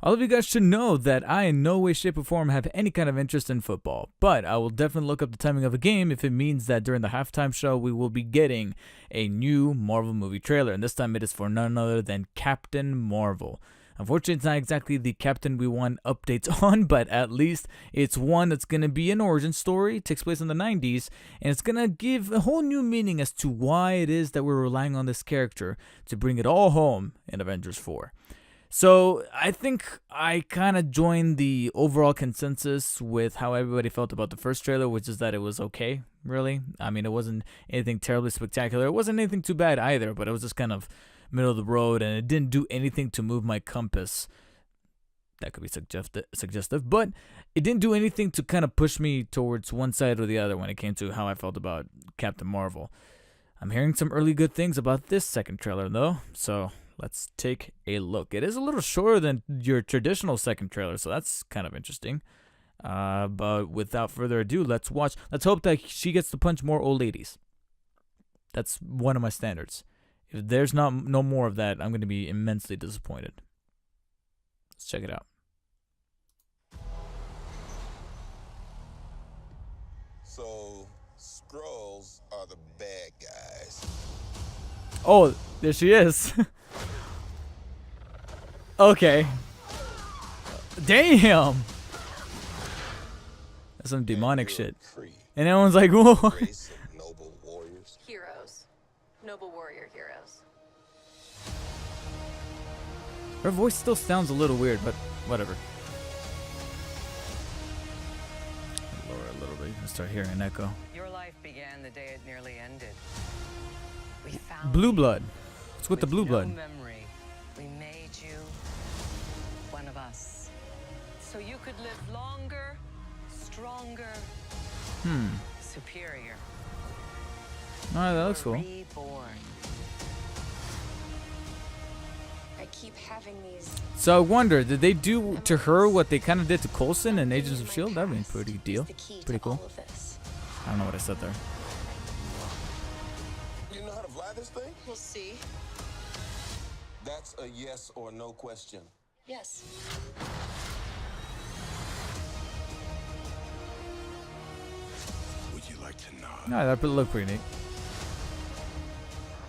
All of you guys should know that I in no way, shape, or form have any kind of interest in football, but I will definitely look up the timing of a game if it means that during the halftime show we will be getting a new Marvel movie trailer, and this time it is for none other than Captain Marvel. Unfortunately, it's not exactly the Captain we want updates on, but at least it's one that's going to be an origin story. It takes place in the 90s, and it's going to give a whole new meaning as to why it is that we're relying on this character to bring it all home in Avengers 4. So I think I kind of joined the overall consensus with how everybody felt about the first trailer, which is that it was okay, really. I mean, it wasn't anything terribly spectacular. It wasn't anything too bad either, but it was just kind of middle of the road, and it didn't do anything to move my compass. That could be suggestive, but it didn't do anything to kind of push me towards one side or the other when it came to how I felt about Captain Marvel. I'm hearing some early good things about this second trailer, though, so let's take a look. It is a little shorter than your traditional second trailer, so that's kind of interesting. But without further ado, let's watch. Let's hope that she gets to punch more old ladies. That's one of my standards. If there's no more of that, I'm going to be immensely disappointed. Let's check it out. So, Skrulls are the bad guys. Oh, there she is. Okay. Damn. That's some demonic shit. And everyone's like, whoa. Race of noble warriors. Heroes. Noble warrior heroes. Her voice still sounds a little weird, but whatever. Lower a little bit. You can start hearing an echo. Your life began the day it nearly ended. We found Blue you. blood. What's with the blue no blood? memory. We made you one of us. So you could live longer, stronger, superior. Alright, that looks cool. Reborn. I keep having these. So I wonder, did they do to her what they kind of did to Coulson in Agents of S.H.I.E.L.D.? That'd be a pretty deal. Pretty cool. I don't know what I said there. You know how to fly this thing? We'll see. That's a yes or no question. Yes. Would you like to know No, that would look pretty neat.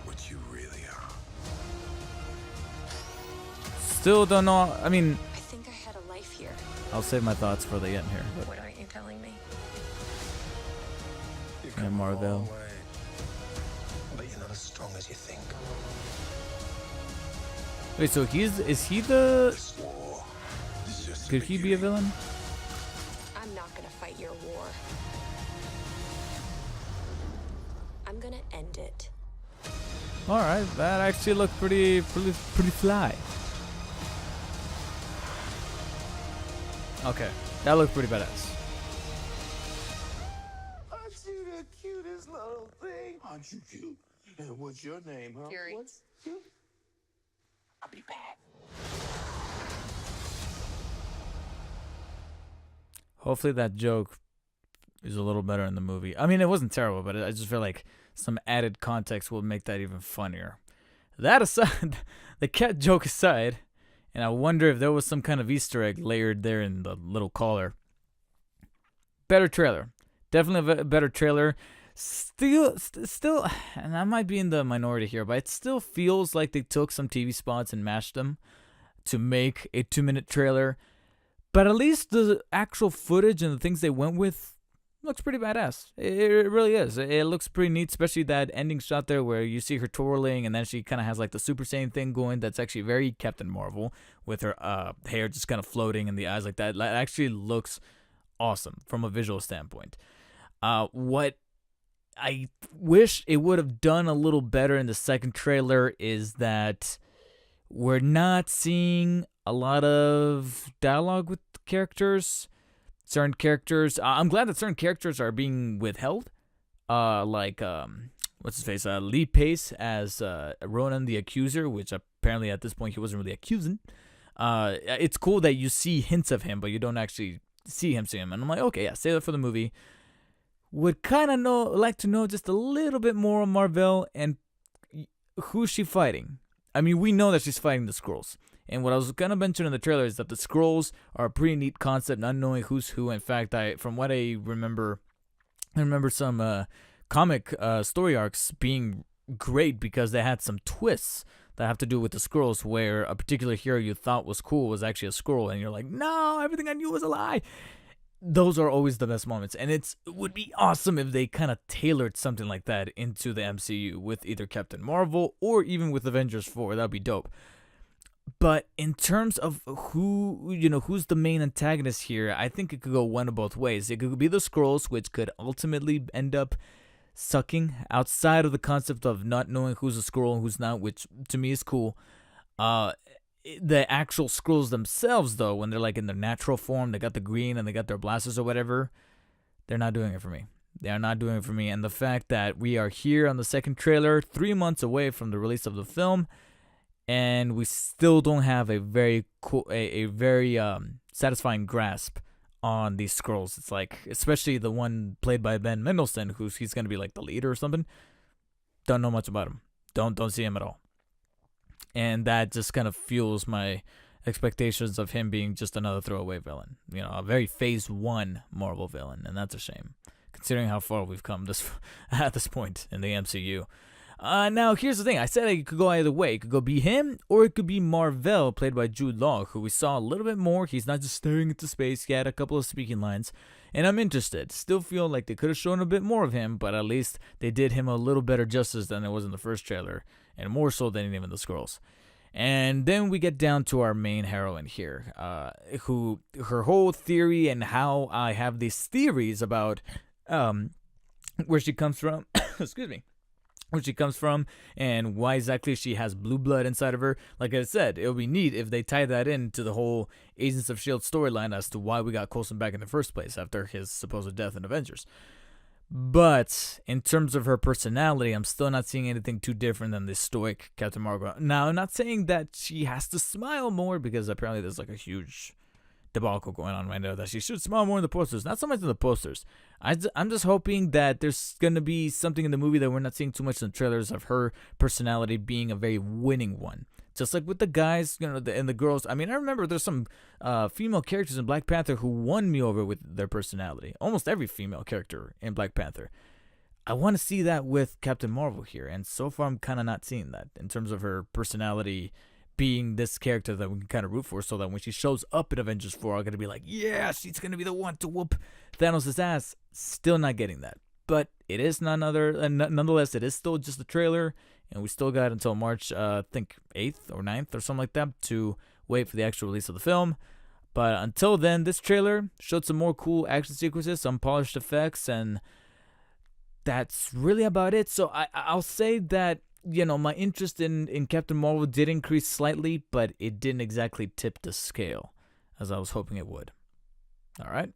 what you really are? Still don't know. I mean, I think I had a life here. I'll save my thoughts for the end here. But What aren't you telling me? You've Yeah, come a Marvel. long way, but you're not as strong as you think. wait, so is he the? This war is just Could he be a villain? I'm not gonna fight your war. I'm gonna end it. All right, that actually looked pretty fly. Okay, that looked pretty badass. Aren't you the cutest little thing? Aren't you cute? And what's your name, huh? Fury. What's cute? I'll be back. Hopefully that joke is a little better in the movie. I mean, it wasn't terrible, but I just feel like some added context will make that even funnier. That aside, the cat joke aside, and I wonder if there was some kind of Easter egg layered there in the little collar. Better trailer. Definitely a better trailer. Still, and I might be in the minority here, but it still feels like they took some TV spots and mashed them to make a 2-minute trailer. But at least the actual footage and the things they went with looks pretty badass. It really is. It looks pretty neat, especially that ending shot there where you see her twirling and then she kind of has like the Super Saiyan thing going. That's actually very Captain Marvel with her hair just kind of floating and the eyes like that. That actually looks awesome from a visual standpoint. What I wish it would have done a little better in the second trailer is that we're not seeing a lot of dialogue with characters. Certain characters, I'm glad that certain characters are being withheld. What's his face? Lee Pace as Ronan the Accuser, which apparently at this point he wasn't really accusing. It's cool that you see hints of him, but you don't actually see him. And I'm like, okay, yeah, save that for the movie. Would kind of like to know just a little bit more on Marvel and who's she fighting. I mean, we know that she's fighting the Skrulls. And what I was gonna mention in the trailer is that the scrolls are a pretty neat concept, not knowing who's who. In fact, from what I remember some comic story arcs being great because they had some twists that have to do with the scrolls, where a particular hero you thought was cool was actually a scroll, and you're like, no, everything I knew was a lie. Those are always the best moments, and it would be awesome if they kind of tailored something like that into the MCU with either Captain Marvel or even with Avengers 4. That'd be dope. But in terms of who's the main antagonist here, I think it could go one of both ways. It could be the Skrulls, which could ultimately end up sucking outside of the concept of not knowing who's a Skrull and who's not, which to me is cool. The actual Skrulls themselves, though, when they're like in their natural form, they got the green and they got their blasters or whatever, they're not doing it for me. They are not doing it for me. And the fact that we are here on the second trailer, 3 months away from the release of the film, and we still don't have a very cool, a very satisfying grasp on these Skrulls. It's like, especially the one played by Ben Mendelsohn, he's gonna be like the leader or something. Don't know much about him. Don't see him at all. And that just kind of fuels my expectations of him being just another throwaway villain. A very Phase 1 Marvel villain, and that's a shame, considering how far we've come at this point in the MCU. Now, here's the thing. I said it could go either way. It could go be him, or it could be Mar-Vell, played by Jude Law, who we saw a little bit more. He's not just staring into space. He had a couple of speaking lines, and I'm interested. Still feel like they could have shown a bit more of him, but at least they did him a little better justice than it was in the first trailer, and more so than even the Skrulls. And then we get down to our main heroine here, who her whole theory and how I have these theories about where she comes from. Excuse me. Where she comes from and why exactly she has blue blood inside of her. Like I said, it would be neat if they tie that into the whole Agents of S.H.I.E.L.D. storyline as to why we got Coulson back in the first place after his supposed death in Avengers. But in terms of her personality, I'm still not seeing anything too different than the stoic Captain Marvel. Now, I'm not saying that she has to smile more, because apparently there's like a huge debacle going on right now that she should smile more in the posters. Not so much in the posters. I'm just hoping that there's going to be something in the movie that we're not seeing too much in the trailers of her personality being a very winning one. Just like with the guys, and the girls. I mean, I remember there's some female characters in Black Panther who won me over with their personality. Almost every female character in Black Panther. I want to see that with Captain Marvel here, and so far I'm kind of not seeing that in terms of her personality being this character that we can kind of root for, so that when she shows up in Avengers 4, I'm going to be like, yeah, she's going to be the one to whoop Thanos' ass. Still not getting that. But it is nonetheless, it is still just a trailer, and we still got until March, I think 8th or 9th or something like that to wait for the actual release of the film. But until then, this trailer showed some more cool action sequences, some polished effects, and that's really about it. So I'll say that, my interest in Captain Marvel did increase slightly, but it didn't exactly tip the scale as I was hoping it would. All right.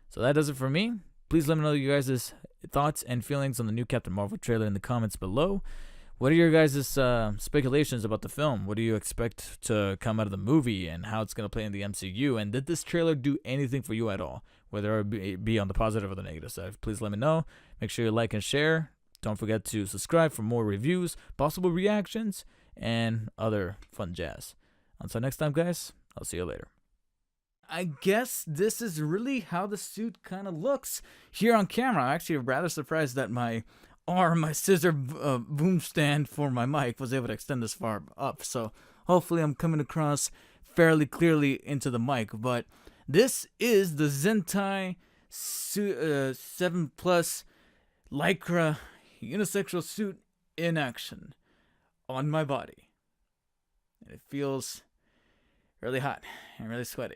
So that does it for me. Please let me know you guys' thoughts and feelings on the new Captain Marvel trailer in the comments below. What are your guys' speculations about the film? What do you expect to come out of the movie and how it's going to play in the MCU? And did this trailer do anything for you at all? Whether it be on the positive or the negative side. Please let me know. Make sure you like and share. Don't forget to subscribe for more reviews, possible reactions, and other fun jazz. Until next time, guys, I'll see you later. I guess this is really how the suit kind of looks here on camera. I'm actually rather surprised that my scissor boom stand for my mic was able to extend this far up. So hopefully I'm coming across fairly clearly into the mic. But this is the Zentai 7 Plus Lycra unisexual suit in action on my body. And it feels really hot and really sweaty.